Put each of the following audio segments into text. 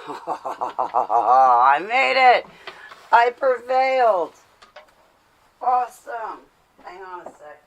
I made it! I prevailed! Awesome! Hang on a second.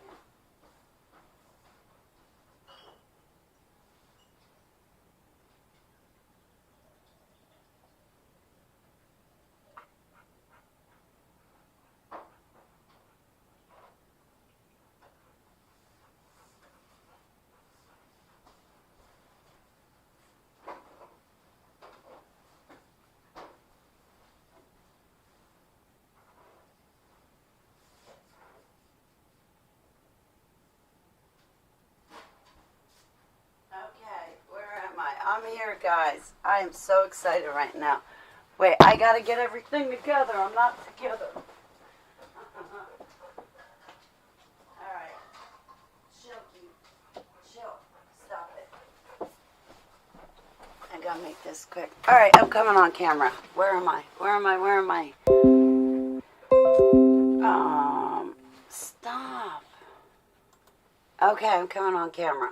Okay, where am I? I'm here, guys. I am so excited right now. Wait, I gotta get everything together. I'm not together. Alright. Chill, Keith. Chill. Stop it. I gotta make this quick. Alright, I'm coming on camera. Where am I? Where am I? Where am I? Stop. Okay, I'm coming on camera.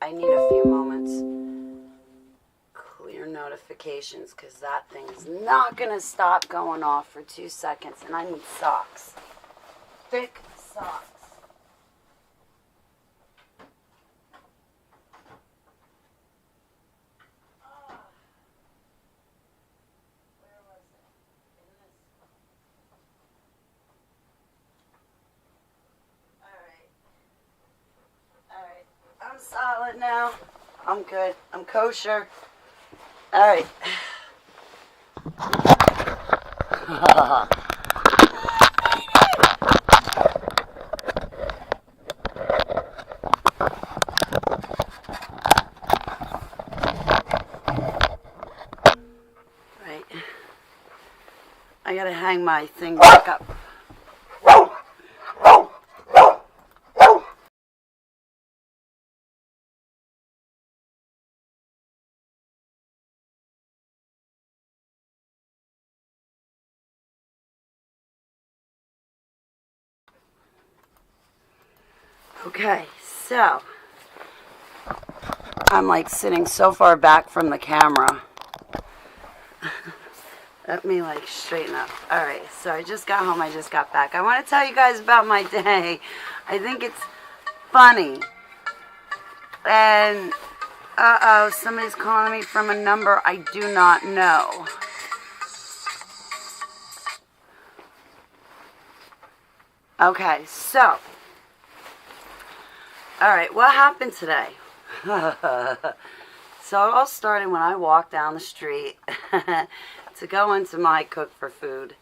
I need a few moments. Clear notifications, because that thing is not going to stop going off for 2 seconds. And I need socks. Thick socks. Where was it? In this. Alright. I'm solid now. I'm good. I'm kosher. Alright. Right. I gotta hang my thing back up. Okay, so I'm like sitting so far back from the camera. Let me like straighten up. Alright, so I just got home, I just got back. I want to tell you guys about my day. I think it's funny. And, somebody's calling me from a number I do not know. Okay, so. Alright, what happened today? So it all started when I walked down the street to go into my cook for food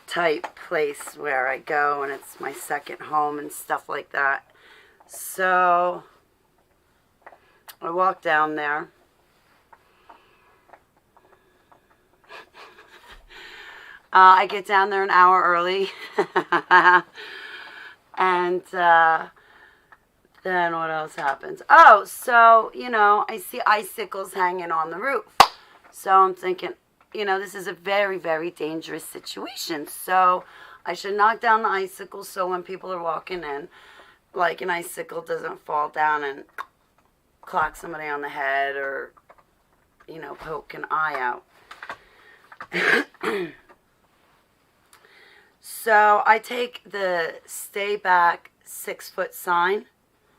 type place where I go, and it's my second home and stuff like that. So I walked down there. I get down there an hour early. And then what else happens? Oh, so, I see icicles hanging on the roof. So I'm thinking, this is a very, very dangerous situation. So I should knock down the icicles so when people are walking in, like an icicle doesn't fall down and clock somebody on the head or, poke an eye out. So I take the stay back 6 foot sign.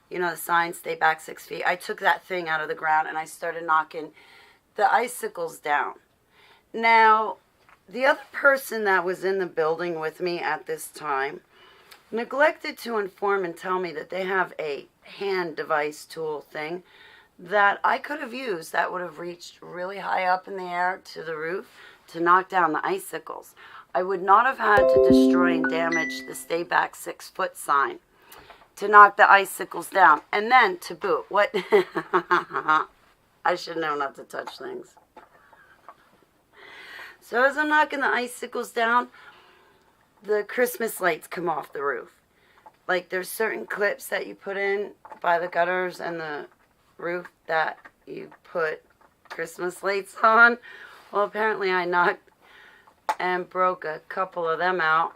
The sign, stay back 6 feet. I took that thing out of the ground and I started knocking the icicles down. Now, the other person that was in the building with me at this time neglected to inform and tell me that they have a hand device tool thing that I could have used that would have reached really high up in the air to the roof to knock down the icicles. I would not have had to destroy and damage the stay back 6 foot sign to knock the icicles down. And then, to boot, what? I should know not to touch things. So as I'm knocking the icicles down, the Christmas lights come off the roof. Like, there's certain clips that you put in by the gutters and the roof that you put Christmas lights on. Well, apparently I knocked and broke a couple of them out.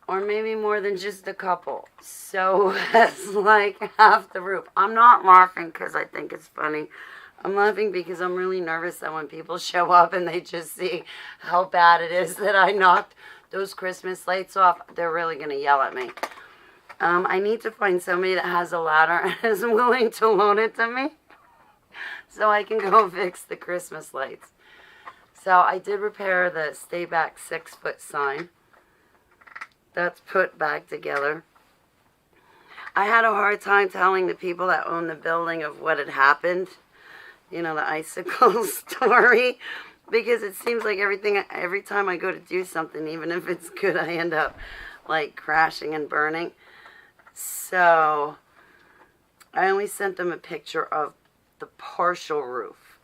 Or maybe more than just a couple. So that's like half the roof. I'm not laughing because I think it's funny. I'm laughing because I'm really nervous that when people show up and they just see how bad it is that I knocked those Christmas lights off, they're really going to yell at me. I need to find somebody that has a ladder and is willing to loan it to me so I can go fix the Christmas lights. So I did repair the Stay Back 6-foot sign. That's put back together. I had a hard time telling the people that own the building of what had happened. You know, the icicle story. Because it seems like every time I go to do something, even if it's good, I end up, like, crashing and burning. So, I only sent them a picture of the partial roof.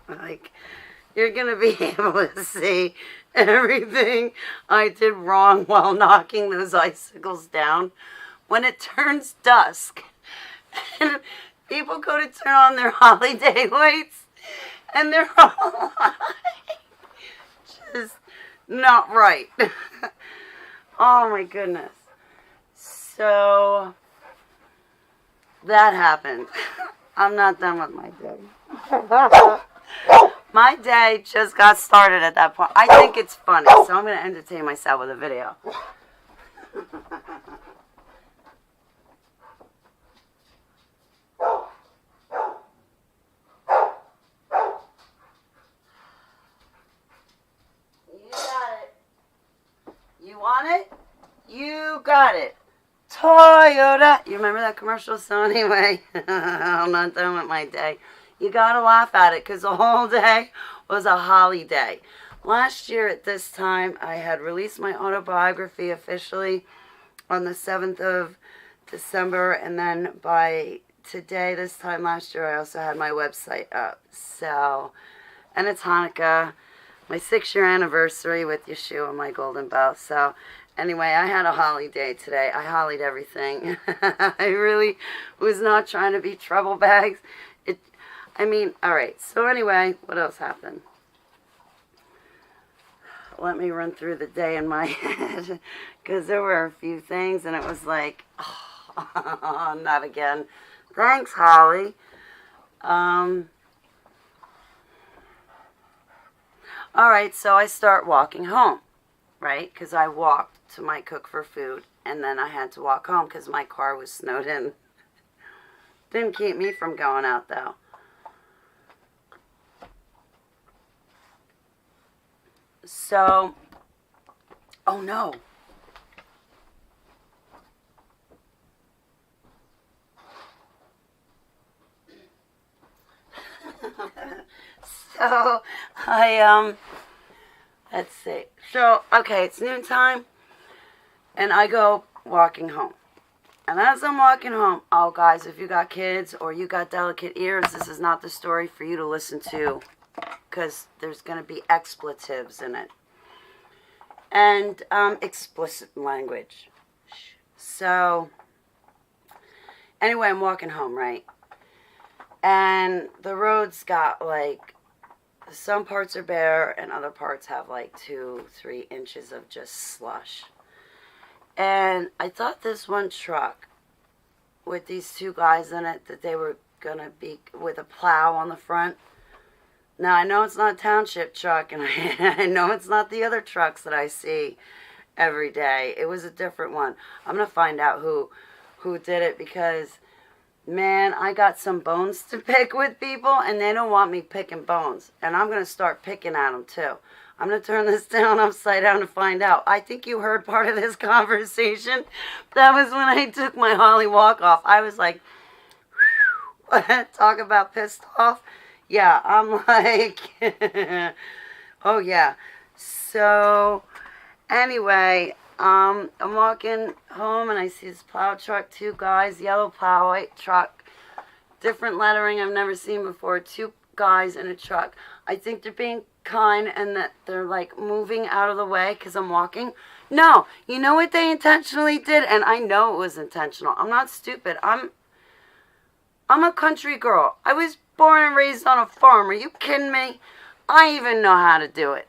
Like, you're going to be able to see everything I did wrong while knocking those icicles down. When it turns dusk, and people go to turn on their holiday lights, and they're all like, just not right. Oh my goodness. So, that happened. I'm not done with my day. My day just got started at that point. I think it's funny, so I'm going to entertain myself with a video. You want it? You got it. Toyota. You remember that commercial? So anyway, I'm not done with my day. You gotta laugh at it because the whole day was a holiday. Last year at this time, I had released my autobiography officially on the 7th of December. And then by today, this time last year, I also had my website up. So, and it's Hanukkah. My 6-year anniversary with Yeshua, my golden bow. So, anyway, I had a holiday today. I hollied everything. I really was not trying to be trouble bags. Alright. So, anyway, what else happened? Let me run through the day in my head. Because there were a few things, and it was like, oh, not again. Thanks, Holly. Alright, so I start walking home, right? Because I walked to my cook for food, and then I had to walk home because my car was snowed in. Didn't keep me from going out, though. So, oh no. So, let's see. So, okay, it's noontime, and I go walking home. And as I'm walking home, oh, guys, if you got kids or you got delicate ears, this is not the story for you to listen to, because there's going to be expletives in it. And explicit language. So, anyway, I'm walking home, right? And the road's got, like, some parts are bare and other parts have, like, 2-3 inches of just slush. And I thought this one truck with these 2 guys in it, that they were going to be with a plow on the front. Now, I know it's not a township truck, and I know it's not the other trucks that I see every day. It was a different one. I'm going to find out who did it, because, man, I got some bones to pick with people, and they don't want me picking bones. And I'm going to start picking at them, too. I'm going to turn this down upside down to find out. I think you heard part of this conversation. That was when I took my Holly walk off. I was like, talk about pissed off. Yeah, I'm like, oh yeah. So, anyway, I'm walking home and I see this plow truck, 2 guys, yellow plow, white truck, different lettering I've never seen before, 2 guys in a truck. I think they're being kind and that they're like moving out of the way because I'm walking. No, you know what they intentionally did? And I know it was intentional. I'm not stupid. I'm a country girl. I was born and raised on a farm. Are you kidding me? I even know how to do it.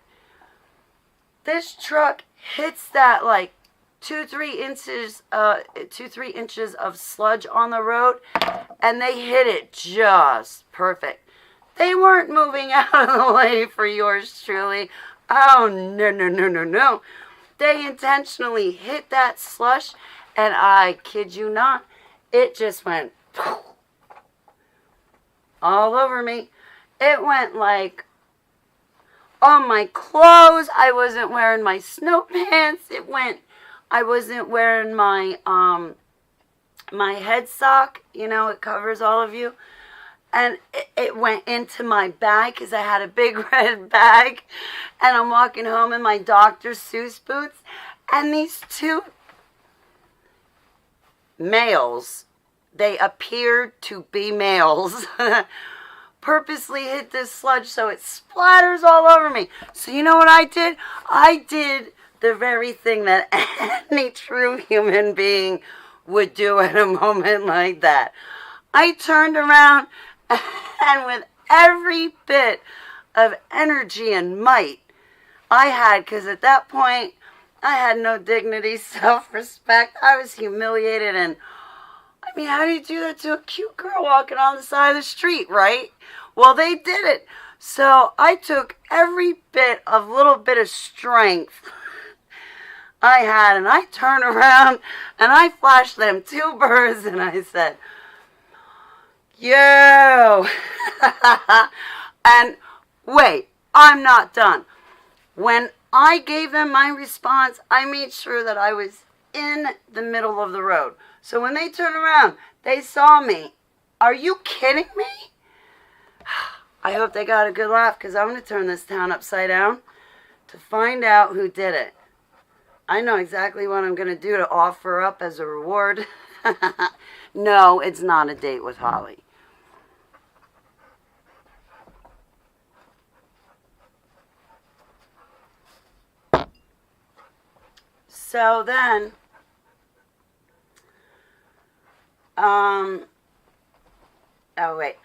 This truck hits that like 2-3 inches of sludge on the road, And they hit it just perfect. They weren't moving out of the way for yours truly. Oh, no, no, no, no, no. They intentionally hit that slush, and I kid you not, it just went all over me. It went like on my clothes. I wasn't wearing my snow pants. I wasn't wearing my my head sock. You know, it covers all of you. And it went into my bag because I had a big red bag. And I'm walking home in my Dr. Seuss boots. And these two males, they appeared to be males, purposely hit this sludge so it splatters all over me. So you know what I did? I did the very thing that any true human being would do at a moment like that. I turned around and with every bit of energy and might I had, because at that point I had no dignity, self-respect. I was humiliated, and I mean, how do you do that to a cute girl walking on the side of the street, right? Well, they did it. So I took every little bit of strength I had, and I turned around and I flashed them two birds, and I said, "Yo!" And wait, I'm not done. When I gave them my response, I made sure that I was in the middle of the road. So when they turned around, they saw me. Are you kidding me? I hope they got a good laugh, because I'm going to turn this town upside down to find out who did it. I know exactly what I'm going to do to offer up as a reward. No, it's not a date with Holly. So then, oh wait,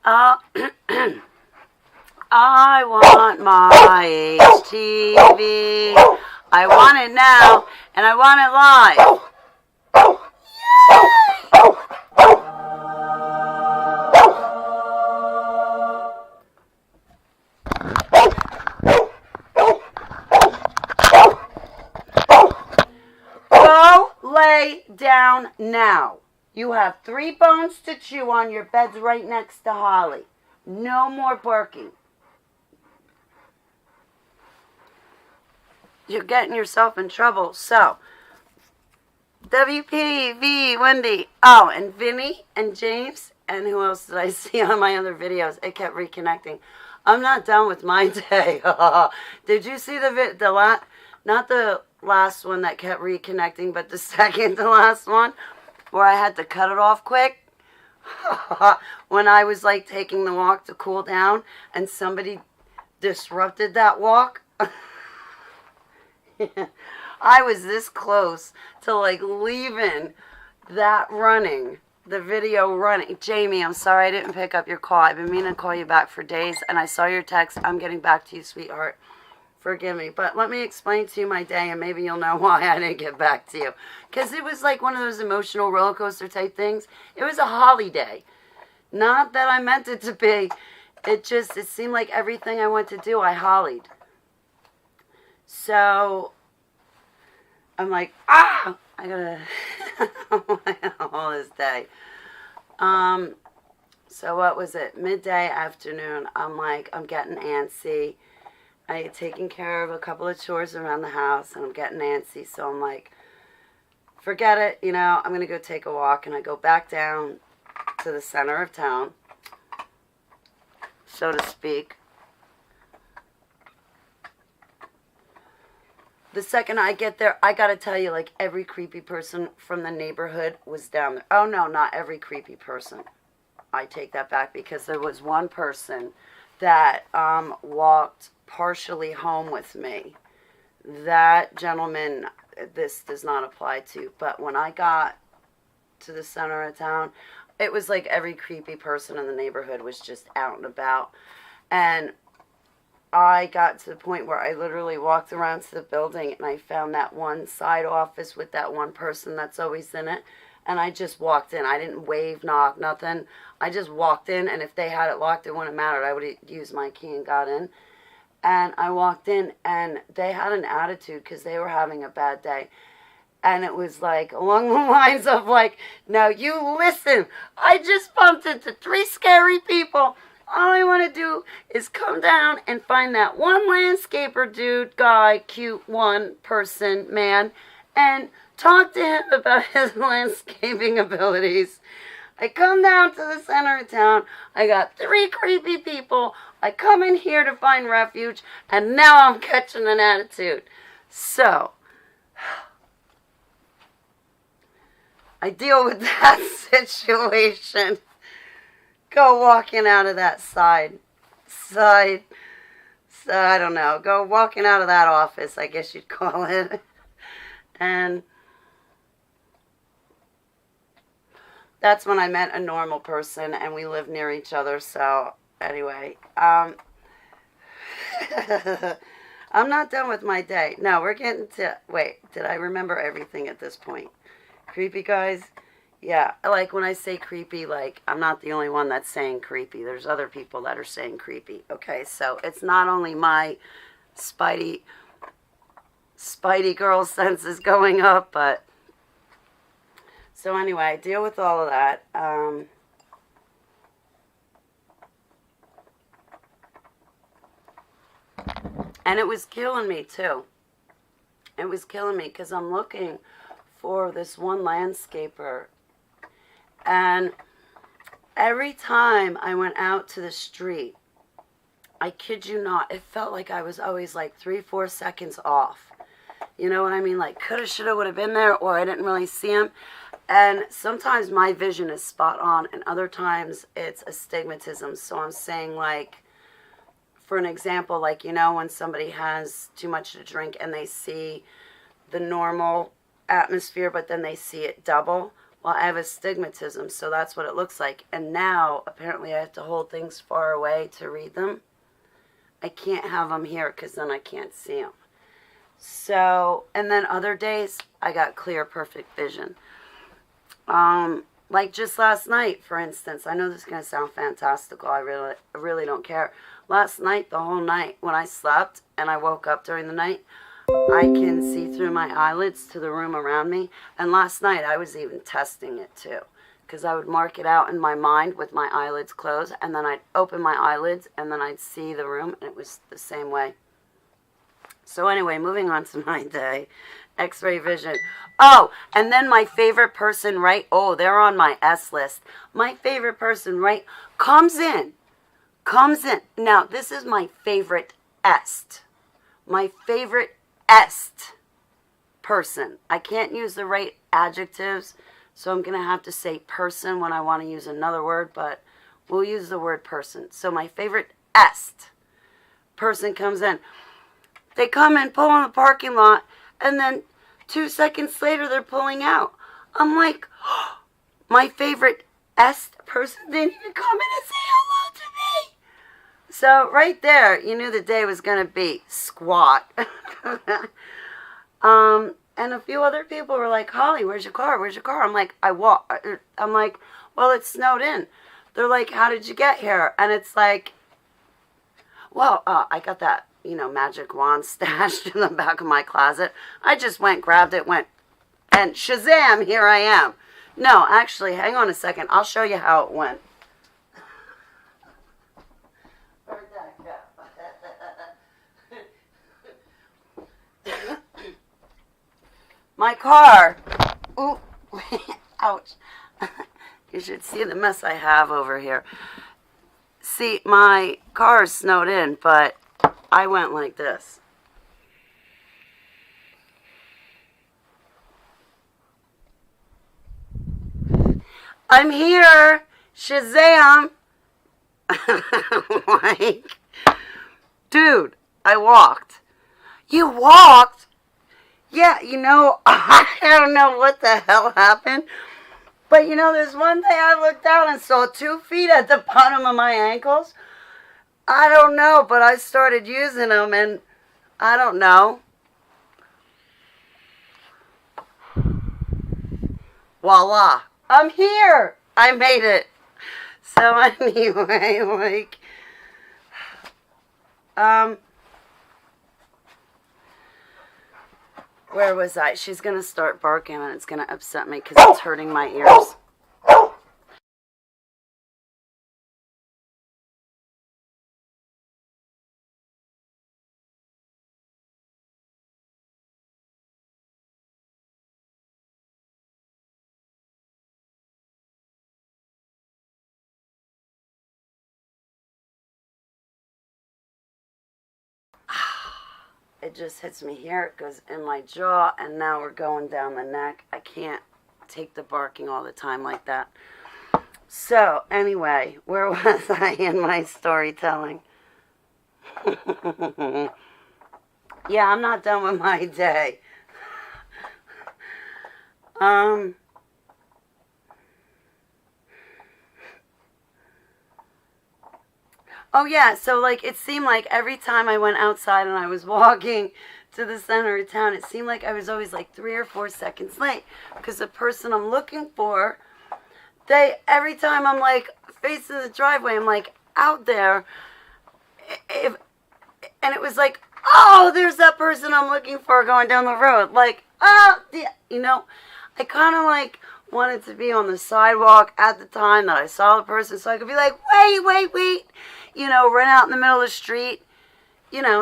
I want my HTV. I want it now, and I want it live. Go lay down now. You have 3 bones to chew on. Your bed's right next to Holly. No more barking. You're getting yourself in trouble. So, WP, V, Wendy, oh, and Vinny, and James, and who else did I see on my other videos? It kept reconnecting. I'm not done with my day. Did you see not the last one that kept reconnecting, but the second to last one, where I had to cut it off quick? When I was like taking the walk to cool down, and somebody disrupted that walk. I was this close to like leaving that running, the video running. Jamie, I'm sorry I didn't pick up your call. I've been meaning to call you back for days, and I saw your text. I'm getting back to you, sweetheart. Forgive me. But let me explain to you my day, and maybe you'll know why I didn't get back to you. Because it was like one of those emotional roller coaster type things. It was a holiday. Not that I meant it to be. It seemed like everything I went to do, I hollied. So, I'm like, I gotta, all this day. So what was it? Midday, afternoon, I'm like, I'm getting antsy. I had taken care of a couple of chores around the house, and I'm getting antsy. So I'm like, forget it, I'm going to go take a walk. And I go back down to the center of town, so to speak. The second I get there, I got to tell you, like, every creepy person from the neighborhood was down there. Oh, no, not every creepy person. I take that back, because there was one person that walked partially home with me. That gentleman, this does not apply to. But when I got to the center of town, it was like every creepy person in the neighborhood was just out and about. And I got to the point where I literally walked around to the building, and I found that one side office with that one person that's always in it. and I just walked in. I didn't wave, knock, nothing. I just walked in, and if they had it locked, it wouldn't have mattered. I would have used my key and got in. And I walked in, and they had an attitude because they were having a bad day. And it was like along the lines of like, now you listen, I just bumped into 3 scary people. All I want to do is come down and find that one landscaper dude, guy, cute one person, man, and talk to him about his landscaping abilities. I come down to the center of town. I got 3 creepy people. I come in here to find refuge, and now I'm catching an attitude. So I deal with that situation. Go walking out of that side, I don't know, go walking out of that office, I guess you'd call it. And that's when I met a normal person, and we live near each other. So anyway, I'm not done with my day. No, we're getting to, wait, did I remember everything at this point? Creepy guys? Yeah, like when I say creepy, like I'm not the only one that's saying creepy. There's other people that are saying creepy. Okay, so it's not only my Spidey girl senses going up, but so anyway, I deal with all of that. And it was killing me too. It was killing me because I'm looking for this one landscaper, and every time I went out to the street, I kid you not, it felt like I was always like 3-4 seconds off. You know what I mean? Like coulda, shoulda, woulda been there, or I didn't really see him. And sometimes my vision is spot on, and other times it's astigmatism. So I'm saying, like, for an example, like, you know, when somebody has too much to drink and they see the normal atmosphere, but then they see it double. Well, I have astigmatism, so that's what it looks like. And now, apparently, I have to hold things far away to read them. I can't have them here because then I can't see them. So, and then other days, I got clear, perfect vision. Like just last night, for instance. I know this is going to sound fantastical. I really don't care. Last night, the whole night, when I slept and I woke up during the night, I can see through my eyelids to the room around me. And last night, I was even testing it too. Because I would mark it out in my mind with my eyelids closed. And then I'd open my eyelids and then I'd see the room. And it was the same way. So anyway, moving on to my day. X-ray vision. Oh, and then my favorite person, right? Oh, they're on my S list. My favorite person, right? Comes in. Now, this is my favorite est. My favorite est person. I can't use the right adjectives, so I'm going to have to say person when I want to use another word, but we'll use the word person. So my favorite est person comes in. They come and pull in the parking lot, and then 2 seconds later, they're pulling out. I'm like, oh, my favorite est person didn't even come in and say hello to me. So right there, you knew the day was going to be squat. And a few other people were like, Holly, where's your car? I'm like, I'm like, well, it snowed in. They're like, how did you get here? And it's like, well, I got that, magic wand stashed in the back of my closet. I just went, grabbed it, went, and shazam, here I am. No, actually, hang on a second. I'll show you how it went. Where'd that go? My car. Ooh, ouch. You should see the mess I have over here. See, my car is snowed in, but I went like this. I'm here. Shazam. Like, dude, I walked. You walked? Yeah, I don't know what the hell happened. But there's one day I looked down and saw 2 feet at the bottom of my ankles. I don't know, but I started using them, and I don't know. voila, I'm here. I made it. So anyway, like, where was I? She's going to start barking and it's going to upset me because it's hurting my ears. It just hits me here. It goes in my jaw, and now we're going down the neck. I can't take the barking all the time like that. So, anyway, where was I in my storytelling? Yeah, I'm not done with my day. Oh yeah, so like it seemed like every time I went outside and I was walking to the center of town, it seemed like I was always like 3 or 4 seconds late because the person I'm looking for, every time I'm like facing the driveway, I'm like out there, if, and it was like, oh, there's that person I'm looking for going down the road, like, oh, yeah, I kind of like wanted to be on the sidewalk at the time that I saw the person so I could be like, wait, run out in the middle of the street,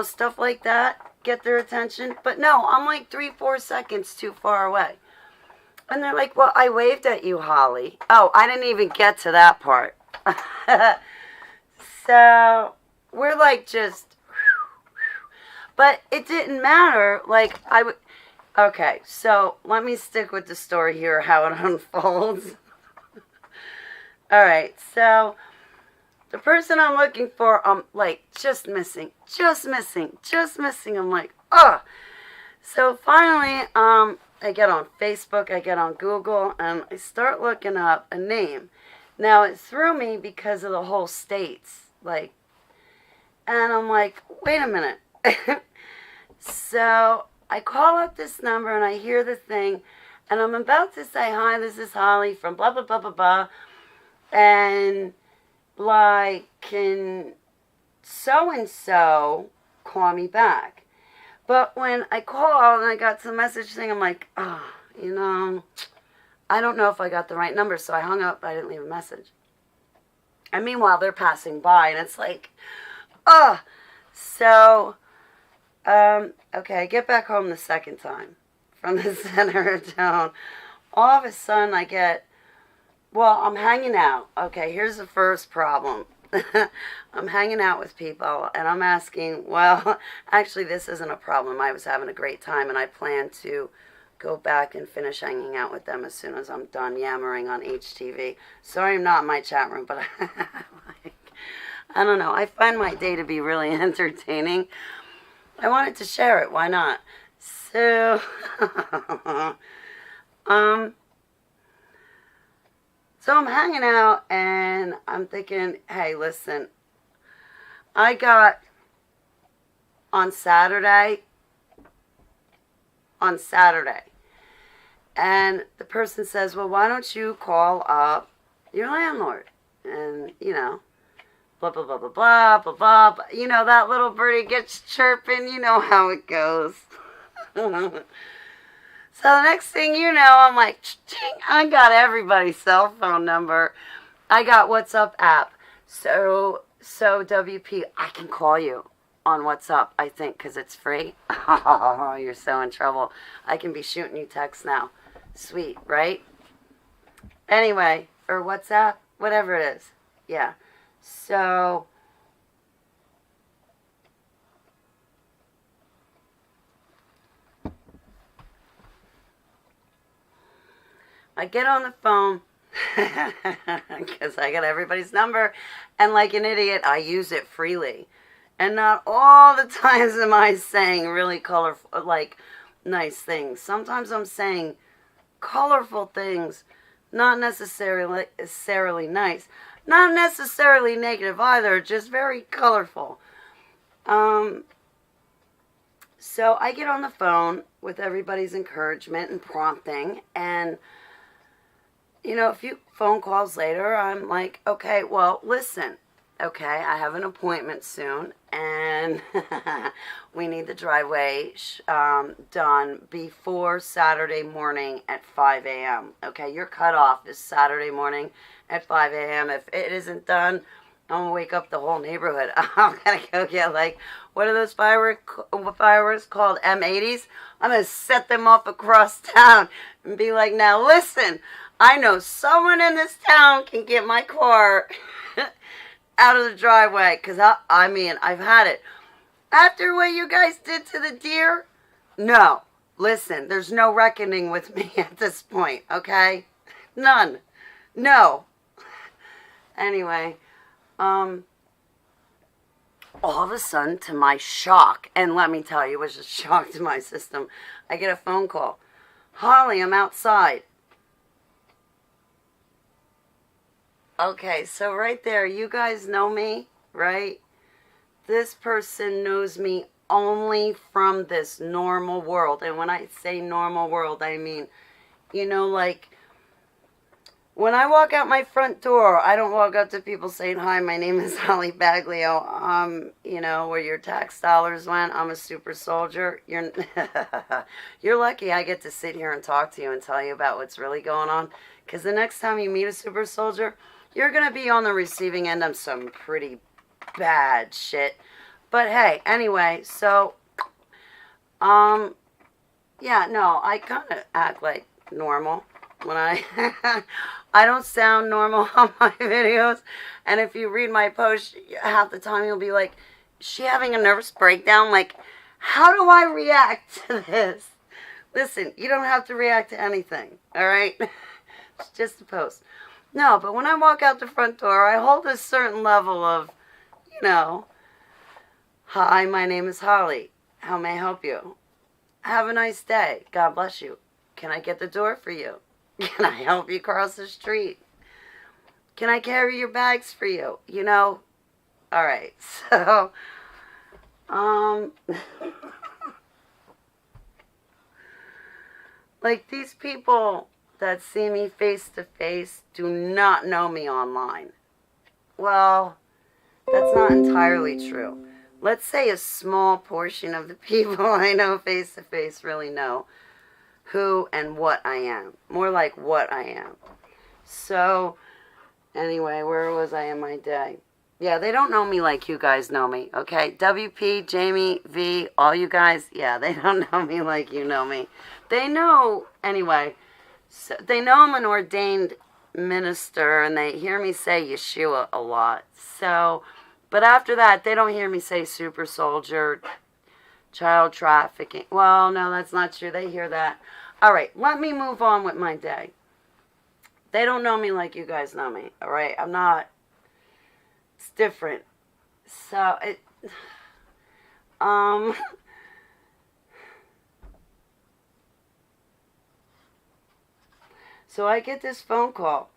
stuff like that, get their attention. But no, I'm like 3-4 seconds too far away. And they're like, well, I waved at you, Holly. Oh, I didn't even get to that part. So, we're like just, but it didn't matter. Like, okay, so let me stick with the story here, how it unfolds. All right, so the person I'm looking for, I'm like just missing. I'm like, oh. So finally, I get on Facebook, I get on Google, and I start looking up a name. Now it threw me because of the whole states, like, and I'm like, wait a minute. So I call up this number and I hear the thing, and I'm about to say, hi, this is Holly from blah, blah, blah, blah, blah, and like, can so-and-so call me back? But when I called and I got some message saying, I'm like, oh, I don't know if I got the right number, so I hung up. I didn't leave a message. And meanwhile, they're passing by, and it's like, oh. So, okay, I get back home the second time from the center of town. All of a sudden, I'm hanging out. Okay, here's the first problem. I'm hanging out with people, and I'm asking, well, actually, this isn't a problem. I was having a great time, and I plan to go back and finish hanging out with them as soon as I'm done yammering on HTV. Sorry I'm not in my chat room, but I don't know. I find my day to be really entertaining. I wanted to share it. Why not? So, so I'm hanging out and I'm thinking, hey, listen, I got on Saturday, and the person says, well, why don't you call up your landlord? And, blah, blah, blah, blah, blah, blah, blah. That little birdie gets chirping. You know how it goes. So the next thing you know, I'm like, ching, I got everybody's cell phone number. I got WhatsApp app. So WP, I can call you on WhatsApp, I think, because it's free. Oh, you're so in trouble. I can be shooting you texts now. Sweet, right? Anyway, or WhatsApp, whatever it is. Yeah. So I get on the phone because I got everybody's number, and like an idiot, I use it freely. And not all the times am I saying really colorful, like nice things. Sometimes I'm saying colorful things, not necessarily nice, not necessarily negative either, just very colorful. So I get on the phone with everybody's encouragement and prompting, and you know, a few phone calls later, I'm like, okay, well, listen, okay, I have an appointment soon, and we need the driveway done before Saturday morning at 5 a.m. Okay, your cutoff is Saturday morning at 5 a.m. If it isn't done, I'm gonna wake up the whole neighborhood. I'm gonna go get, like, what are those fireworks called? M80s? I'm gonna set them off across town and be like, now listen, I know someone in this town can get my car out of the driveway. Because, I mean, I've had it. After what you guys did to the deer, no. Listen, there's no reckoning with me at this point, okay? None. No. Anyway, all of a sudden, to my shock, and let me tell you, it was a shock to my system, I get a phone call. Holly, I'm outside. Okay, so right there, you guys know me, right? This person knows me only from this normal world. And when I say normal world, I mean, you know, like, when I walk out my front door, I don't walk up to people saying, hi, my name is Holly Baglio. You know, where your tax dollars went. I'm a super soldier. You're lucky I get to sit here and talk to you and tell you about what's really going on. Because the next time you meet a super soldier, you're going to be on the receiving end of some pretty bad shit. But hey, anyway, so, yeah, no, I kind of act like normal when I don't sound normal on my videos. And if you read my post, half the time you'll be like, is she having a nervous breakdown? Like, how do I react to this? Listen, you don't have to react to anything, all right? It's just a post. No, but when I walk out the front door, I hold a certain level of, you know, hi, my name is Holly. How may I help you? Have a nice day. God bless you. Can I get the door for you? Can I help you cross the street? Can I carry your bags for you? You know? All right. So, like, these people that see me face to face do not know me online. Well, that's not entirely true. Let's say a small portion of the people I know face to face really know who and what I am. More like what I am. So, anyway, where was I in my day? Yeah, they don't know me like you guys know me, okay? WP, Jamie, V, all you guys, yeah, they don't know me like you know me. They know, anyway, so they know I'm an ordained minister, and they hear me say Yeshua a lot. So, but after that, they don't hear me say super soldier, child trafficking. Well, no, that's not true. They hear that. All right, let me move on with my day. They don't know me like you guys know me, all right? I'm not, it's different. So, so I get this phone call.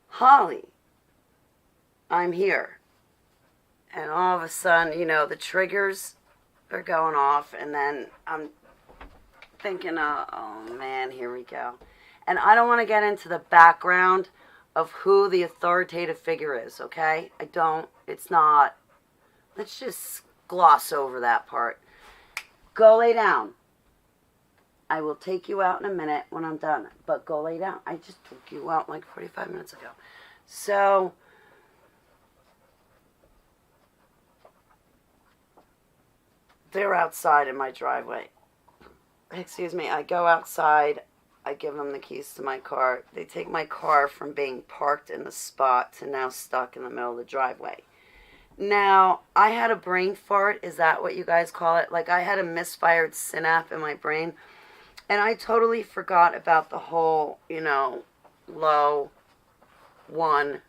Holly, I'm here. And all of a sudden, you know, the triggers are going off, and then I'm thinking, oh man, here we go. And I don't want to get into the background of who the authoritative figure is, okay? I don't. It's not. Let's just gloss over that part. Go lay down. I will take you out in a minute when I'm done. But go lay down. I just took you out like 45 minutes ago. So, they're outside in my driveway. Excuse me. I go outside. I give them the keys to my car. They take my car from being parked in the spot to now stuck in the middle of the driveway. Now, I had a brain fart. Is that what you guys call it? Like, I had a misfired synapse in my brain. And I totally forgot about the whole, you know, low one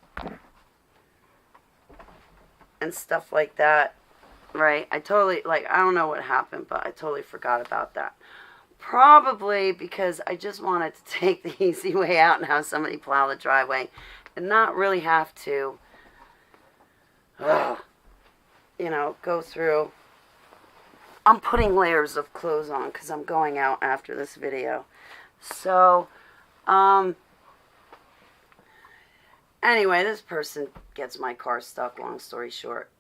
and stuff like that, right? I totally, like, I don't know what happened, but I totally forgot about that. Probably because I just wanted to take the easy way out and have somebody plow the driveway and not really have to, you know, go through. I'm putting layers of clothes on because I'm going out after this video. So, Anyway, this person gets my car stuck, long story short.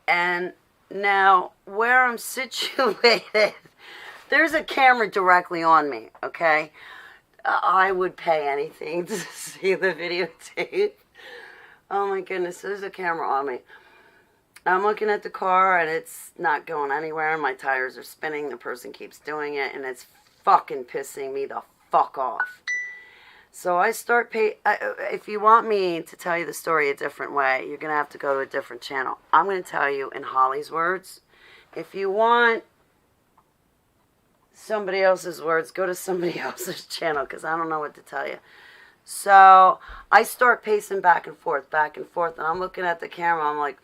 And now, where I'm situated, there's a camera directly on me, okay? I would pay anything to see the videotape. Oh my goodness, there's a camera on me. I'm looking at the car and it's not going anywhere. My tires are spinning. The person keeps doing it and it's fucking pissing me the fuck off. So I start if you want me to tell you the story a different way, you're going to have to go to a different channel. I'm going to tell you in Holly's words. If you want somebody else's words, go to somebody else's channel, because I don't know what to tell you. So I start pacing back and forth, and I'm looking at the camera. I'm like,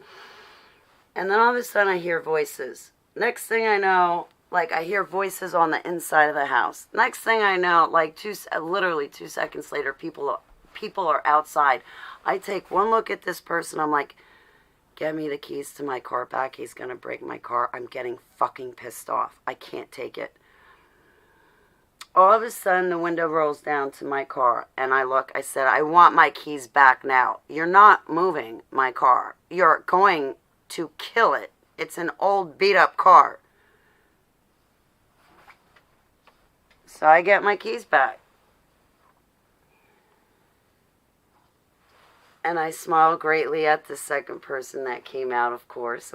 and then all of a sudden I hear voices. Next thing I know, like, I hear voices on the inside of the house. Next thing I know, like, literally 2 seconds later, people are outside. I take one look at this person. I'm like, get me the keys to my car back. He's going to break my car. I'm getting fucking pissed off. I can't take it. All of a sudden, the window rolls down to my car, and I look. I said, I want my keys back now. You're not moving my car. You're going to kill it. It's an old, beat-up car. So I get my keys back. And I smile greatly at the second person that came out, of course.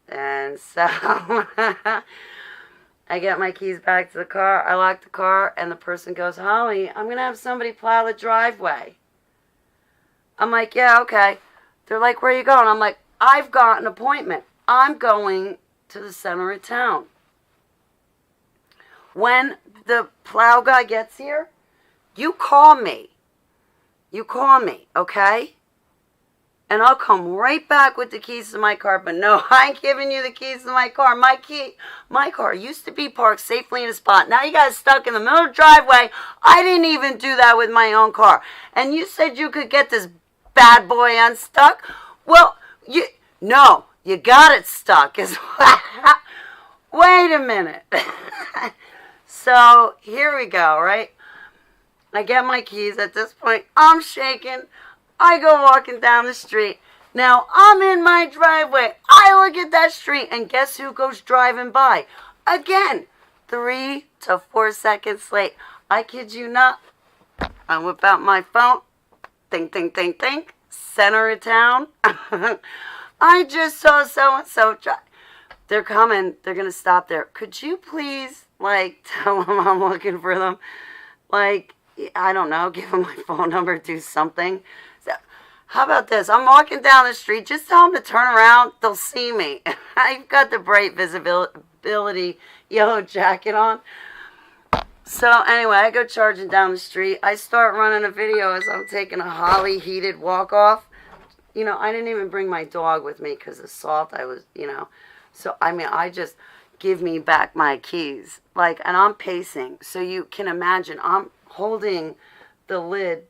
And so I get my keys back to the car. I lock the car, and the person goes, Holly, I'm going to have somebody plow the driveway. I'm like, yeah, okay. They're like, where are you going? I'm like, I've got an appointment. I'm going to the center of town. When the plow guy gets here, you call me. You call me, okay? And I'll come right back with the keys to my car. But no, I ain't giving you the keys to my car. My car used to be parked safely in a spot. Now you got stuck in the middle of the driveway. I didn't even do that with my own car. And you said you could get this bad boy unstuck? Well, you got it stuck. Wait a minute. So here we go, right? I get my keys. At this point, I'm shaking. I go walking down the street. Now, I'm in my driveway. I look at that street, and guess who goes driving by? Again, 3 to 4 seconds late. I kid you not. I whip out my phone. Think, think, think, think. Center of town. I just saw so-and-so drive. They're coming. They're going to stop there. Could you please, tell them I'm looking for them? I don't know, give them my phone number, do something. So, how about this? I'm walking down the street. Just tell them to turn around. They'll see me. I've got the bright visibility yellow jacket on. So anyway, I go charging down the street. I start running a video as I'm taking a Holly heated walk off. I didn't even bring my dog with me because of Salt. So, I just give me back my keys. And I'm pacing. So you can imagine, I'm holding the lid.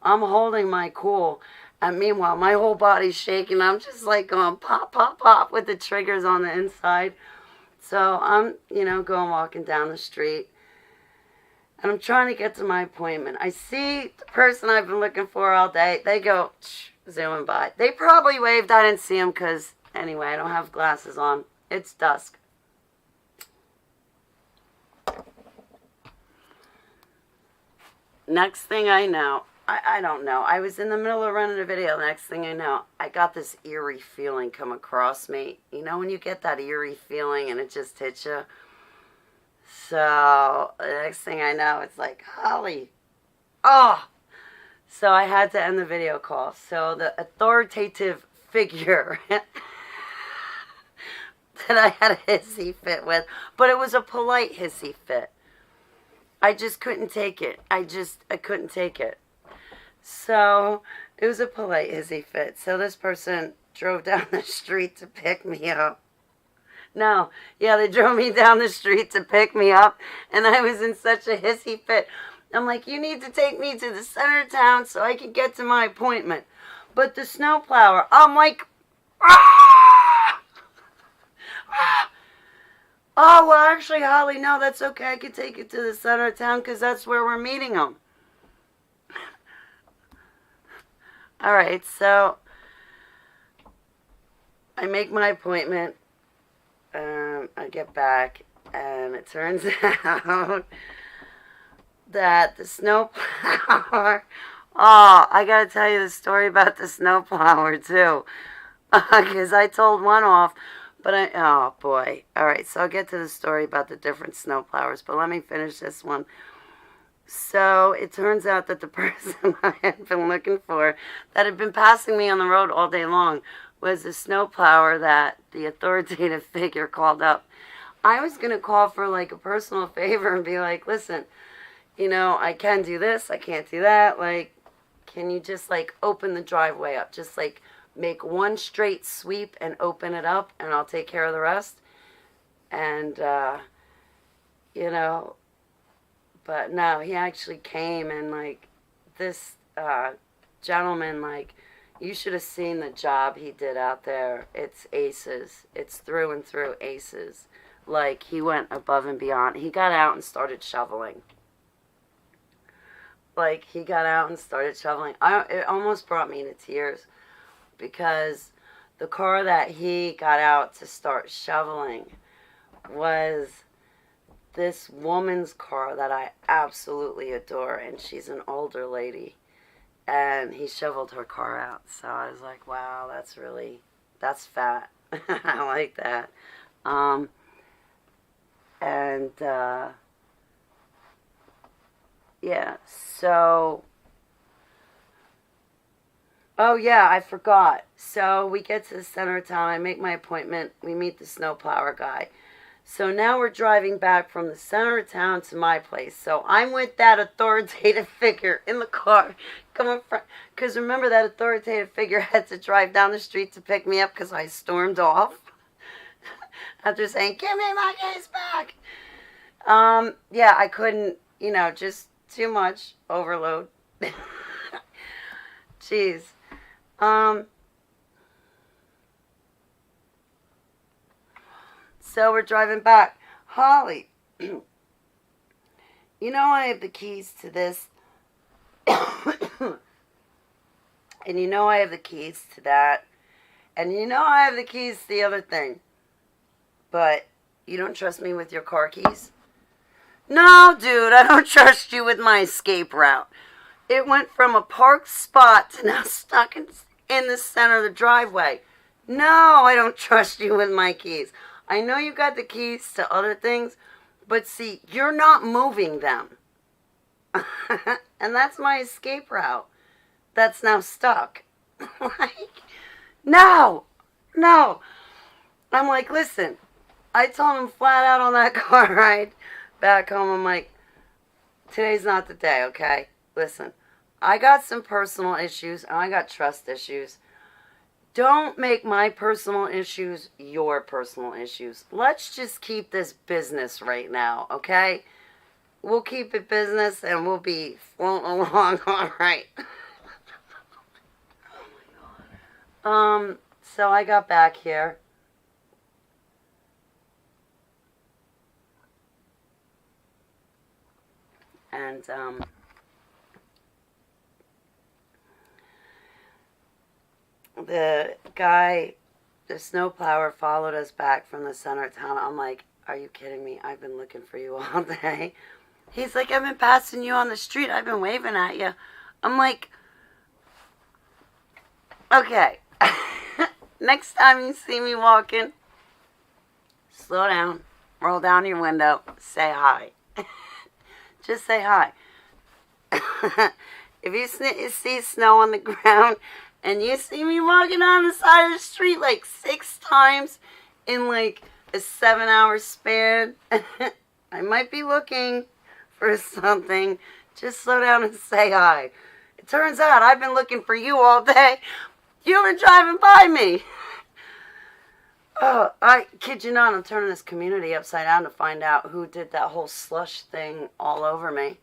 I'm holding my cool. And meanwhile, my whole body's shaking. I'm just going pop, pop, pop with the triggers on the inside. So I'm, going walking down the street. And I'm trying to get to my appointment. I see the person I've been looking for all day. They go zooming by. They probably waved. I didn't see them because, anyway, I don't have glasses on. It's dusk. Next thing I know, I don't know. I was in the middle of running a video. Next thing I know, I got this eerie feeling come across me. When you get that eerie feeling and it just hits you? So, the next thing I know, it's like, Holly. Oh! So I had to end the video call. So the authoritative figure that I had a hissy fit with, but it was a polite hissy fit. I just couldn't take it. I couldn't take it. So it was a polite hissy fit. So this person drove down the street to pick me up. No, yeah, they drove me down the street to pick me up, and I was in such a hissy fit. I'm like, you need to take me to the center of town so I can get to my appointment. But the snowplower, I'm like, ah! Ah! Oh, well, actually, Holly, no, that's okay. I could take you to the center of town because that's where we're meeting them. All right, so I make my appointment. I get back, and it turns out that the snowplower. Oh, I gotta tell you the story about the snowplower too, because I told one off, but oh boy. All right, so I'll get to the story about the different snowplowers, but let me finish this one. So it turns out that the person I had been looking for, that had been passing me on the road all day long, was the snowplower that the authoritative figure called up. I was going to call for like a personal favor and be like, listen, I can do this, I can't do that. Like, can you just like open the driveway up? Just like make one straight sweep and open it up, and I'll take care of the rest. And, but no, he actually came, and like this gentleman, like, you should have seen the job he did out there. It's aces. It's through and through aces. Like, he went above and beyond. He got out and started shoveling. Like, he got out and started shoveling. It almost brought me to tears, because the car that he got out to start shoveling was this woman's car that I absolutely adore, and she's an older lady, and he shoveled her car out. So I was like, wow, that's fat. I like that. Yeah, so, oh yeah, I forgot. So we get to the center of town, I make my appointment, we meet the snowplower guy. So now we're driving back from the center of town to my place. So I'm with that authoritative figure in the car, coming from, because remember, that authoritative figure had to drive down the street to pick me up because I stormed off after saying, give me my case back. Yeah, I couldn't, just too much overload. Jeez. So we're driving back. Holly, I have the keys to this. And I have the keys to that. And I have the keys to the other thing. But you don't trust me with your car keys? No, dude, I don't trust you with my escape route. It went from a parked spot to now stuck in the center of the driveway. No, I don't trust you with my keys. I know you got the keys to other things, but see, you're not moving them. And that's my escape route. That's now stuck. Like, no. I'm like, listen, I told him flat out on that car ride back home, I'm like, today's not the day, okay? Listen, I got some personal issues, and I got trust issues. Don't make my personal issues your personal issues. Let's just keep this business right now, okay? We'll keep it business, and we'll be floating along all right. So I got back here. And, the guy, the snowplower, followed us back from the center of town. I'm like, are you kidding me? I've been looking for you all day. He's like, I've been passing you on the street. I've been waving at you. I'm like, okay. Next time you see me walking, slow down, roll down your window, say hi. Just say hi. If you see snow on the ground and you see me walking on the side of the street like 6 times in like a 7-hour span, I might be looking for something. Just slow down and say hi. It turns out I've been looking for you all day. You were driving by me. Oh, I kid you not, I'm turning this community upside down to find out who did that whole slush thing all over me.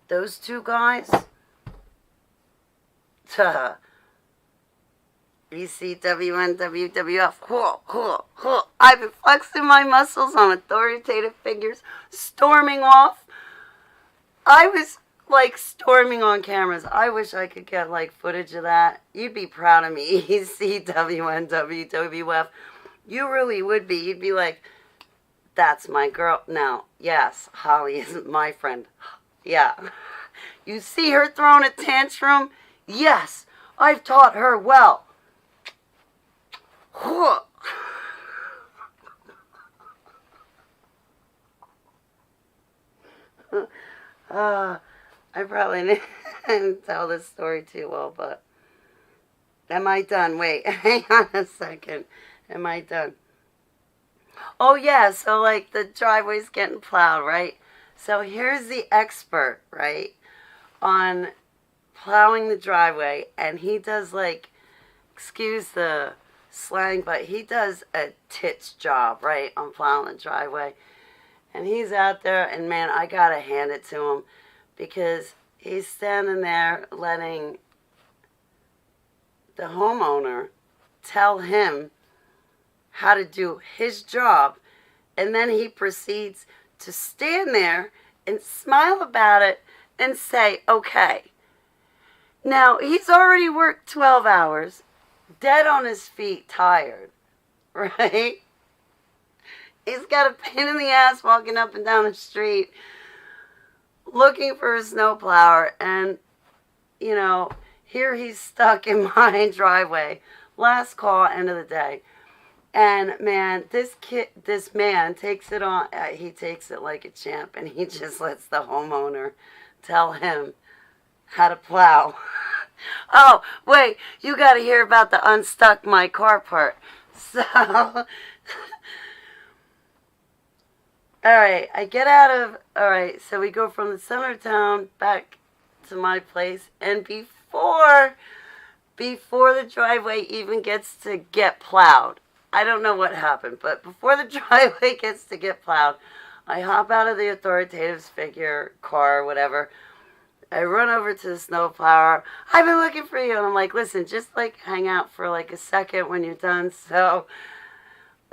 Those 2 guys. ECWN, WWF. I've been flexing my muscles on authoritative figures, storming off. I was like storming on cameras. I wish I could get like footage of that. You'd be proud of me, ECWN WWF. You really would be. You'd be like, that's my girl. Now, yes, Holly is my friend. Yeah. You see her throwing a tantrum? Yes, I've taught her well. I probably didn't tell this story too well, but am I done? Wait, hang on a second. Am I done? Oh, yeah, so like the driveway's getting plowed, right? So here's the expert, right, on plowing the driveway, and he does like, excuse the slang, but he does a tits job, right, on plowing the driveway. And he's out there, and man, I gotta hand it to him, because he's standing there letting the homeowner tell him how to do his job, and then he proceeds to stand there and smile about it and say, okay. Now, he's already worked 12 hours, dead on his feet, tired, right? He's got a pain in the ass walking up and down the street looking for a snowplower, and, you know, here he's stuck in my driveway. Last call, end of the day. And man, this man takes it on. He takes it like a champ, and he just lets the homeowner tell him how to plow. Oh, wait, you got to hear about the unstuck my car part. So, all right, I get out of. All right, so we go from the center of town back to my place, and before the driveway even gets to get plowed. I don't know what happened, but before the driveway gets to get plowed, I hop out of the authoritative figure car or whatever. I run over to the snowplower. I've been looking for you. And I'm like, listen, just like hang out for like a second when you're done. So,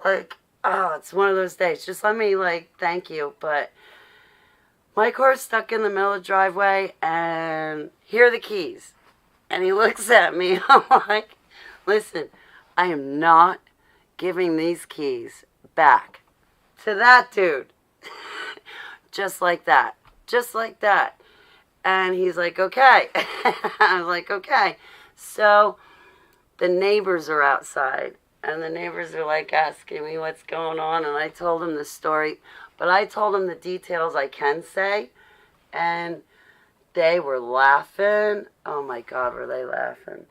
like, oh, it's one of those days. Just let me, like, thank you. But my car's stuck in the middle of the driveway, and here are the keys. And he looks at me. I'm like, listen, I am not giving these keys back to that dude. Just like that. Just like that. And he's like, okay. I was like, okay. So the neighbors are outside, and the neighbors are like asking me what's going on, and I told them the story, but I told them the details I can say, and they were laughing. Oh my God, were they laughing.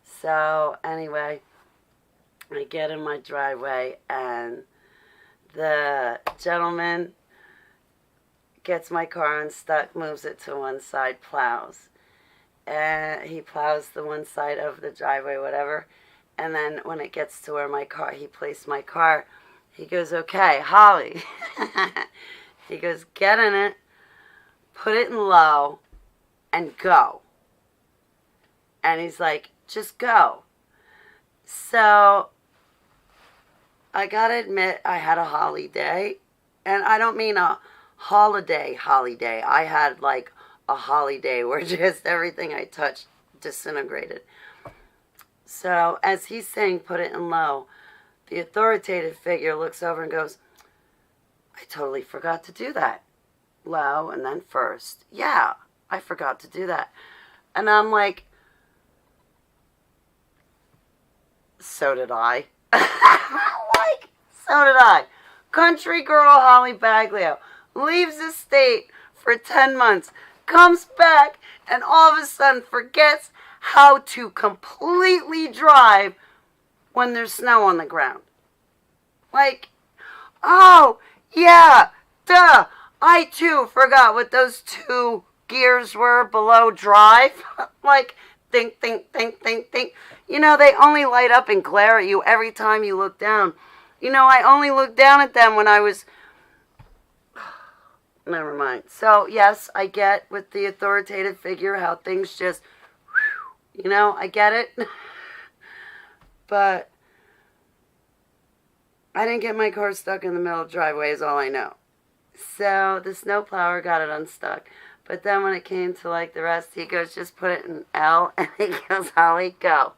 So anyway, I get in my driveway, and the gentleman gets my car unstuck, moves it to one side, plows. And he plows the one side of the driveway, whatever. And then when it gets to where he placed my car, he goes, okay, Holly. He goes, get in it, put it in low, and go. And he's like, just go. So I gotta admit, I had a Holly day. And I don't mean a holiday. I had like a holiday where just everything I touched disintegrated. So as he's saying, put it in low, the authoritative figure looks over and goes, I totally forgot to do that. Low and then first. Yeah, I forgot to do that. And I'm like, so did I. Like, so did I. Country girl Holly Baglio leaves the state for 10 months, comes back, and all of a sudden forgets how to completely drive when there's snow on the ground. Like, oh, yeah, duh, I too forgot what those two gears were below drive. Like, think, think, think, think, think. You know, they only light up and glare at you every time you look down. You know, I only looked down at them when I was... Never mind. So, yes, I get with the authoritative figure how things just... You know, I get it. But I didn't get my car stuck in the middle of the driveway is all I know. So the snowplower got it unstuck. But then when it came to like the rest, he goes, just put it in L, and he goes, Holly, go.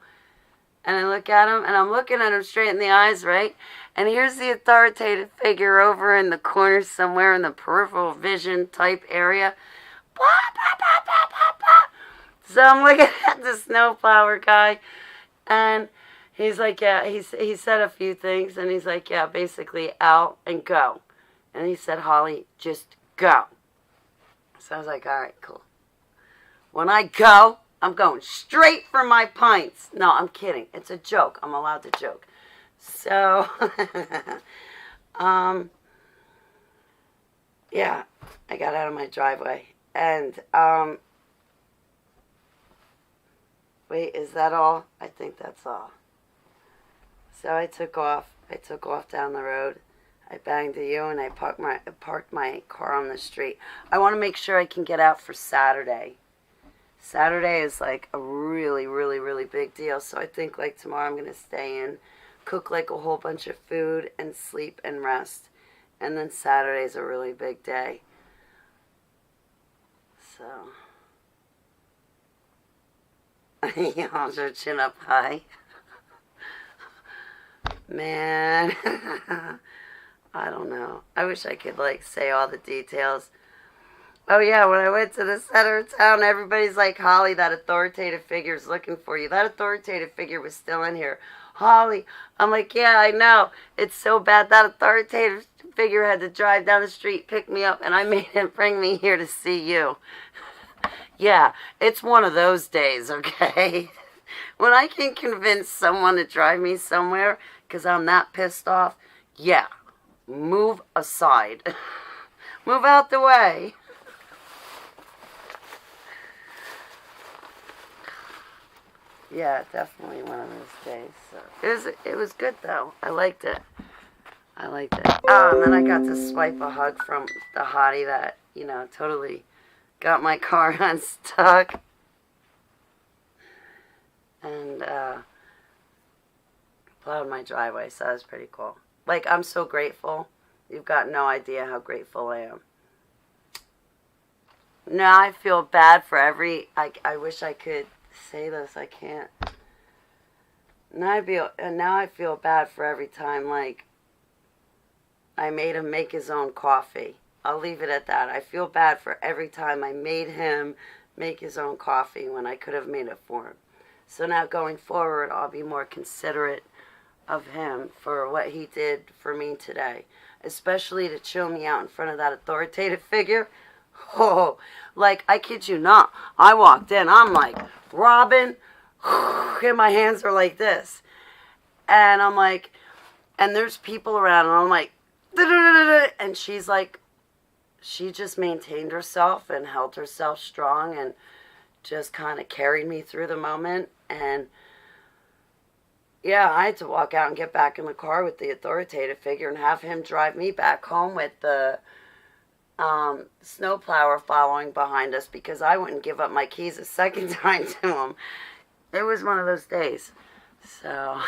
And I look at him, and I'm looking at him straight in the eyes, right? And here's the authoritative figure over in the corner somewhere in the peripheral vision type area. Blah, blah, blah, blah, blah, blah. So I'm looking at the snowflower guy, and he's like, yeah, he said a few things, and he's like, yeah, basically out and go. And he said, Holly, just go. So I was like, all right, cool. When I go, I'm going straight for my pints. No, I'm kidding. It's a joke. I'm allowed to joke. So, yeah, I got out of my driveway. And, wait, is that all? I think that's all. So I took off. Down the road. I banged a U and I parked my car on the street. I want to make sure I can get out for Saturday. Saturday is like a really, really, really big deal. So I think like tomorrow I'm going to stay in, cook like a whole bunch of food and sleep and rest. And then Saturday's a really big day. So, you hold your chin up high. Man, I don't know. I wish I could like say all the details. Oh yeah, when I went to the center of town, everybody's like, Holly, that authoritative figure is looking for you. That authoritative figure was still in here. Holly, I'm like, yeah, I know. It's so bad. That authoritative figure had to drive down the street, pick me up, and I made him bring me here to see you. Yeah, it's one of those days, okay? When I can convince someone to drive me somewhere because I'm that pissed off, yeah, move aside. Move out the way. Yeah, definitely one of those days. So it was good though. I liked it. Oh, and then I got to swipe a hug from the hottie that, totally got my car unstuck. And plowed my driveway, so that was pretty cool. Like, I'm so grateful. You've got no idea how grateful I am. Now I feel bad for I wish I could say this. I can't. Now I feel bad for every time, like, I made him make his own coffee. I'll leave it at that. I feel bad for every time I made him make his own coffee when I could have made it for him. So now going forward, I'll be more considerate of him for what he did for me today. Especially to chill me out in front of that authoritative figure. Oh, like, I kid you not. I walked in, I'm like, Robin, and my hands are like this. And I'm like, and there's people around, and I'm like, da-da-da-da-da. And she's like, she just maintained herself and held herself strong and just kind of carried me through the moment. And yeah, I had to walk out and get back in the car with the authoritative figure and have him drive me back home with the snowplower following behind us because I wouldn't give up my keys a second time to him. It was one of those days. So,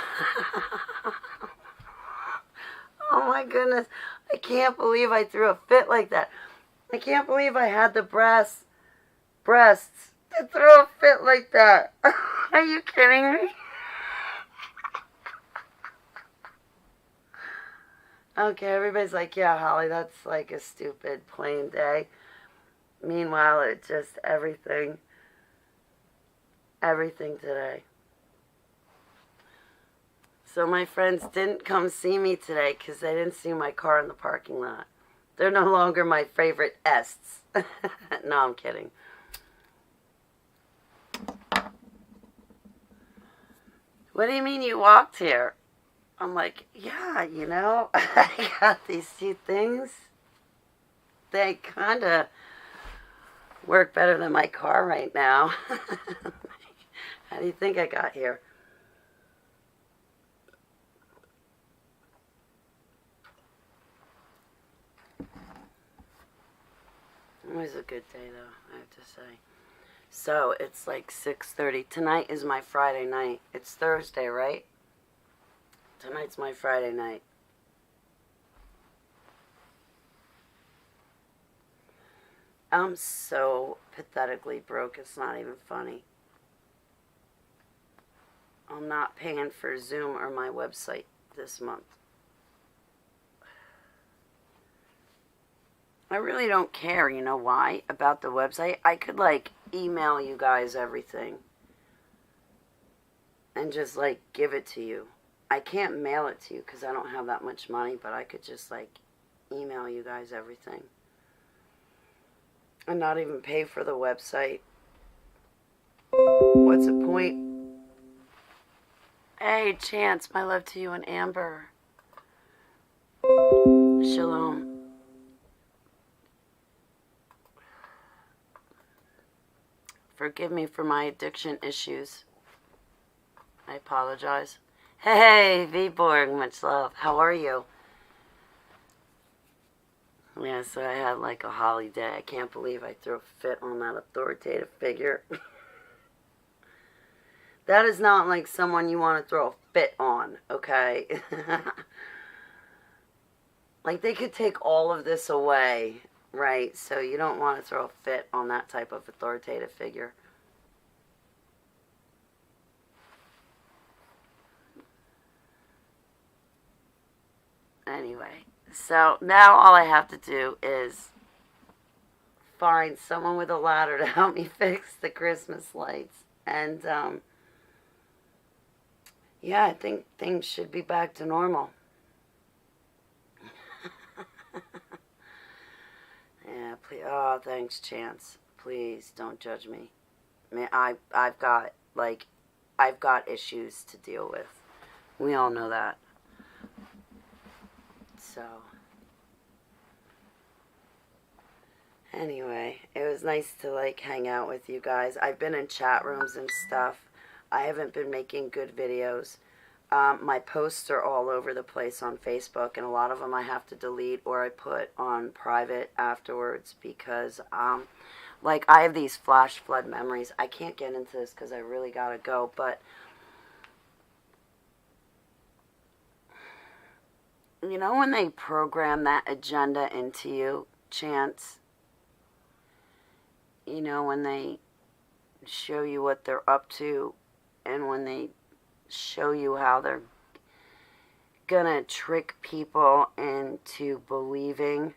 oh my goodness, I can't believe I threw a fit like that. I can't believe I had the breasts to throw a fit like that. Are you kidding me? Okay, everybody's like, yeah, Holly, that's like a stupid plain day. Meanwhile, it's just everything today. So my friends didn't come see me today because they didn't see my car in the parking lot. They're no longer my favorite ests. No, I'm kidding. What do you mean you walked here? I'm like, yeah, I got these two things. They kind of work better than my car right now. How do you think I got here? It was a good day, though, I have to say. So, it's like 6:30. Tonight is my Friday night. It's Thursday, right? Tonight's my Friday night. I'm so pathetically broke, it's not even funny. I'm not paying for Zoom or my website this month. I really don't care, you know why, about the website. I could, like, email you guys everything and just, like, give it to you. I can't mail it to you because I don't have that much money, but I could just, like, email you guys everything. And not even pay for the website. What's the point? Hey, Chance, my love to you and Amber. Shalom. Forgive me for my addiction issues. I apologize. Hey, Viborg, much love. How are you? Yeah, so I had like a holiday. I can't believe I threw a fit on that authoritative figure. That is not like someone you want to throw a fit on, okay? Like they could take all of this away, right? So you don't want to throw a fit on that type of authoritative figure. Anyway, so now all I have to do is find someone with a ladder to help me fix the Christmas lights. And, yeah, I think things should be back to normal. Yeah, please. Oh, thanks, Chance. Please don't judge me. I mean, I've got issues to deal with. We all know that. So, anyway, it was nice to, like, hang out with you guys. I've been in chat rooms and stuff. I haven't been making good videos. My posts are all over the place on Facebook, and a lot of them I have to delete or I put on private afterwards because, like, I have these flash flood memories. I can't get into this because I really gotta go, but you know when they program that agenda into you, Chance? You know, when they show you what they're up to and when they show you how they're gonna trick people into believing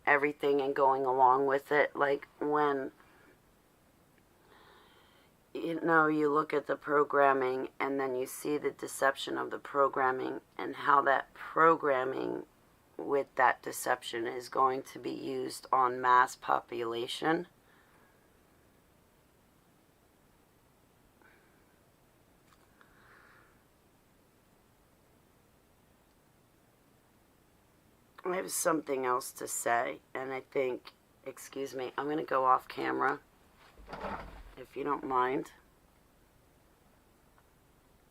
everything and going along with it. Like when, you know, you look at the programming and then you see the deception of the programming and how that programming with that deception is going to be used on mass population. I have something else to say, and I think, excuse me, I'm going to go off camera, if you don't mind,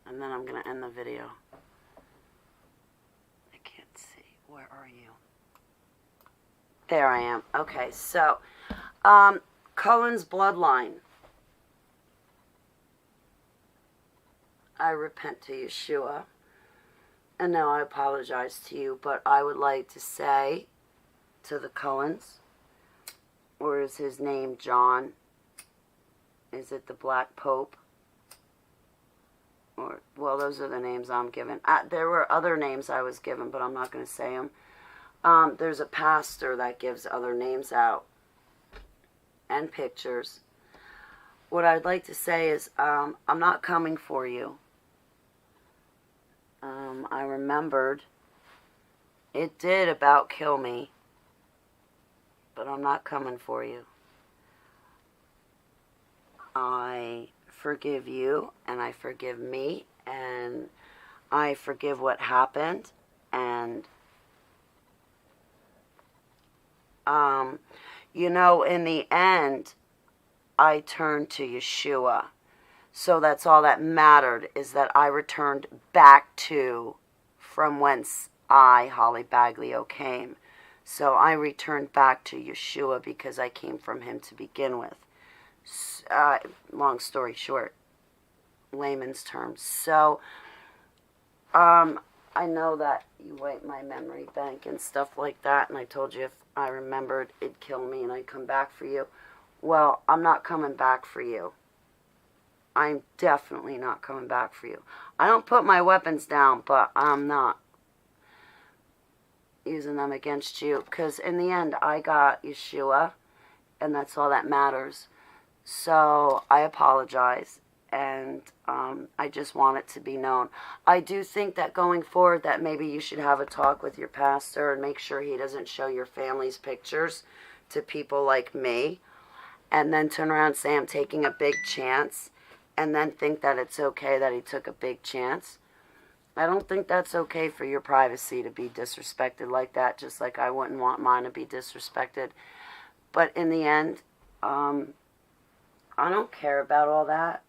and then I'm going to end the video. I can't see. Where are you? There I am. Okay, so, Cullen's bloodline. I repent to Yeshua. And now I apologize to you, but I would like to say to the Cullens, or is his name John? Is it the Black Pope? Or, well, those are the names I'm given. There were other names I was given, but I'm not going to say them. There's a pastor that gives other names out and pictures. What I'd like to say is, I'm not coming for you. I remembered it did about kill me, but I'm not coming for you. I forgive you, and I forgive me, and I forgive what happened, and, you know, in the end, I turned to Yeshua. So that's all that mattered, is that I returned back to from whence I, Holly Baglio, came. So I returned back to Yeshua because I came from him to begin with. Long story short, layman's terms. So, I know that you wipe my memory bank and stuff like that, and I told you if I remembered, it'd kill me and I'd come back for you. Well, I'm not coming back for you. I'm definitely not coming back for you. I don't put my weapons down, but I'm not using them against you, because in the end, I got Yeshua, and that's all that matters. So I apologize, and I just want it to be known. I do think that going forward that maybe you should have a talk with your pastor and make sure he doesn't show your family's pictures to people like me, and then turn around and say I'm taking a big chance, and then think that it's okay that he took a big chance. I don't think that's okay for your privacy to be disrespected like that, just like I wouldn't want mine to be disrespected. But in the end, I don't care about all that,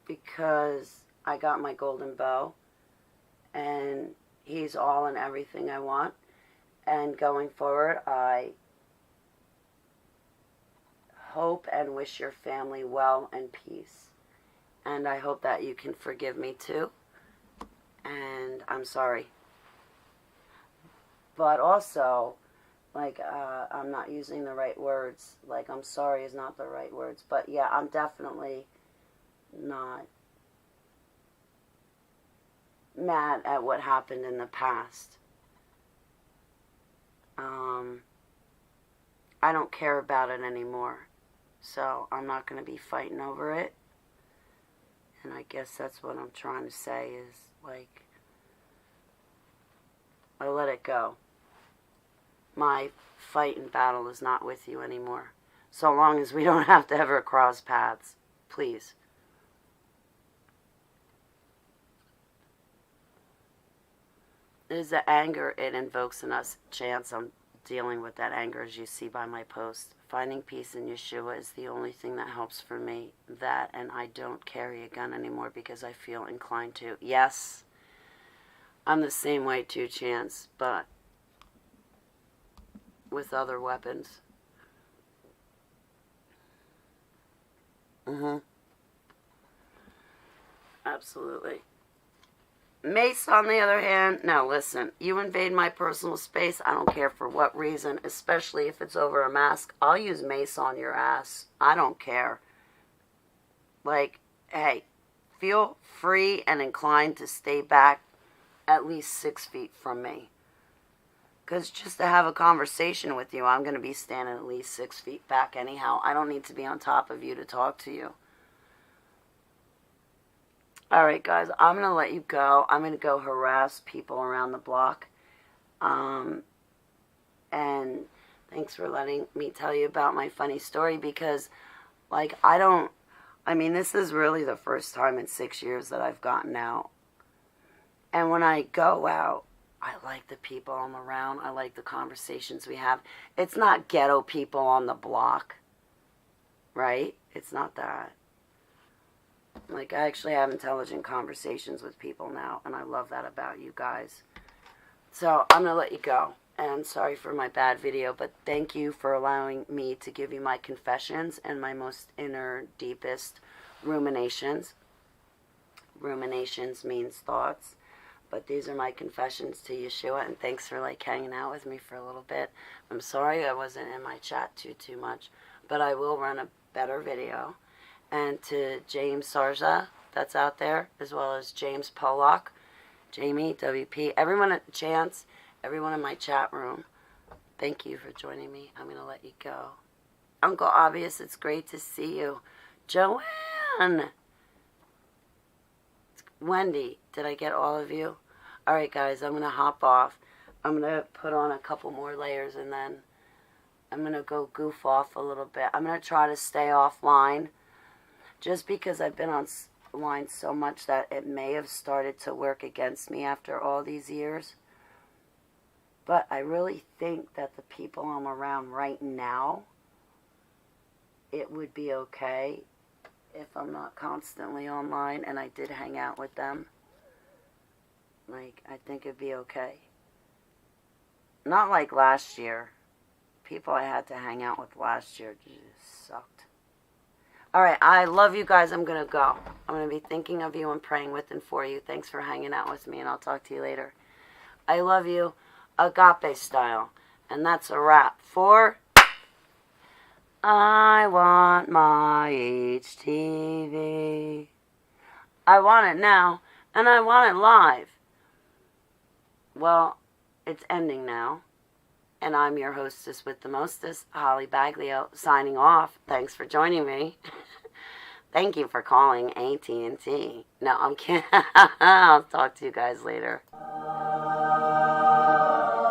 because I got my golden bow, and he's all and everything I want. And going forward, I hope and wish your family well and peace. And I hope that you can forgive me too. And I'm sorry. But also, like, I'm not using the right words. Like, I'm sorry is not the right words. But yeah, I'm definitely not mad at what happened in the past. I don't care about it anymore. So I'm not going to be fighting over it. And I guess that's what I'm trying to say is, like, I let it go. My fight and battle is not with you anymore. So long as we don't have to ever cross paths. Please. It is the anger it invokes in us. Chance, I'm dealing with that anger, as you see by my post. Finding peace in Yeshua is the only thing that helps for me. That, and I don't carry a gun anymore because I feel inclined to. Yes, I'm the same way too, Chance, but with other weapons. Absolutely. Mace, on the other hand, now listen, you invade my personal space, I don't care for what reason, especially if it's over a mask. I'll use mace on your ass. I don't care. Like, hey, feel free and inclined to stay back at least 6 feet from me. Because just to have a conversation with you, I'm going to be standing at least 6 feet back anyhow. I don't need to be on top of you to talk to you. Alright guys, I'm going to let you go. I'm going to go harass people around the block. And thanks for letting me tell you about my funny story, because, like, this is really the first time in 6 years that I've gotten out. And when I go out, I like the people I'm around. I like the conversations we have. It's not ghetto people on the block, right? It's not that. Like, I actually have intelligent conversations with people now, and I love that about you guys. So, I'm going to let you go. And sorry for my bad video, but thank you for allowing me to give you my confessions and my most inner, deepest ruminations. Ruminations means thoughts. But these are my confessions to Yeshua, and thanks for, like, hanging out with me for a little bit. I'm sorry I wasn't in my chat too much, but I will run a better video. And to James Sarza, that's out there, as well as James Pollock, Jamie, WP, everyone at Chance, everyone in my chat room, thank you for joining me. I'm going to let you go. Uncle Obvious, it's great to see you. Joanne! Wendy, did I get all of you? Alright guys, I'm going to hop off. I'm going to put on a couple more layers, and then I'm going to go goof off a little bit. I'm going to try to stay offline, just because I've been online so much that it may have started to work against me after all these years. But I really think that the people I'm around right now, it would be okay if I'm not constantly online and I did hang out with them. Like, I think it'd be okay. Not like last year. People I had to hang out with last year just sucked. All right, I love you guys. I'm going to go. I'm going to be thinking of you and praying with and for you. Thanks for hanging out with me, and I'll talk to you later. I love you, agape style. And that's a wrap for I Want My HTV. I want it now, and I want it live. Well, it's ending now. And I'm your hostess with the mostest, Holly Baglio, signing off. Thanks for joining me. Thank you for calling AT&T. No, I'm kidding. I'll talk to you guys later.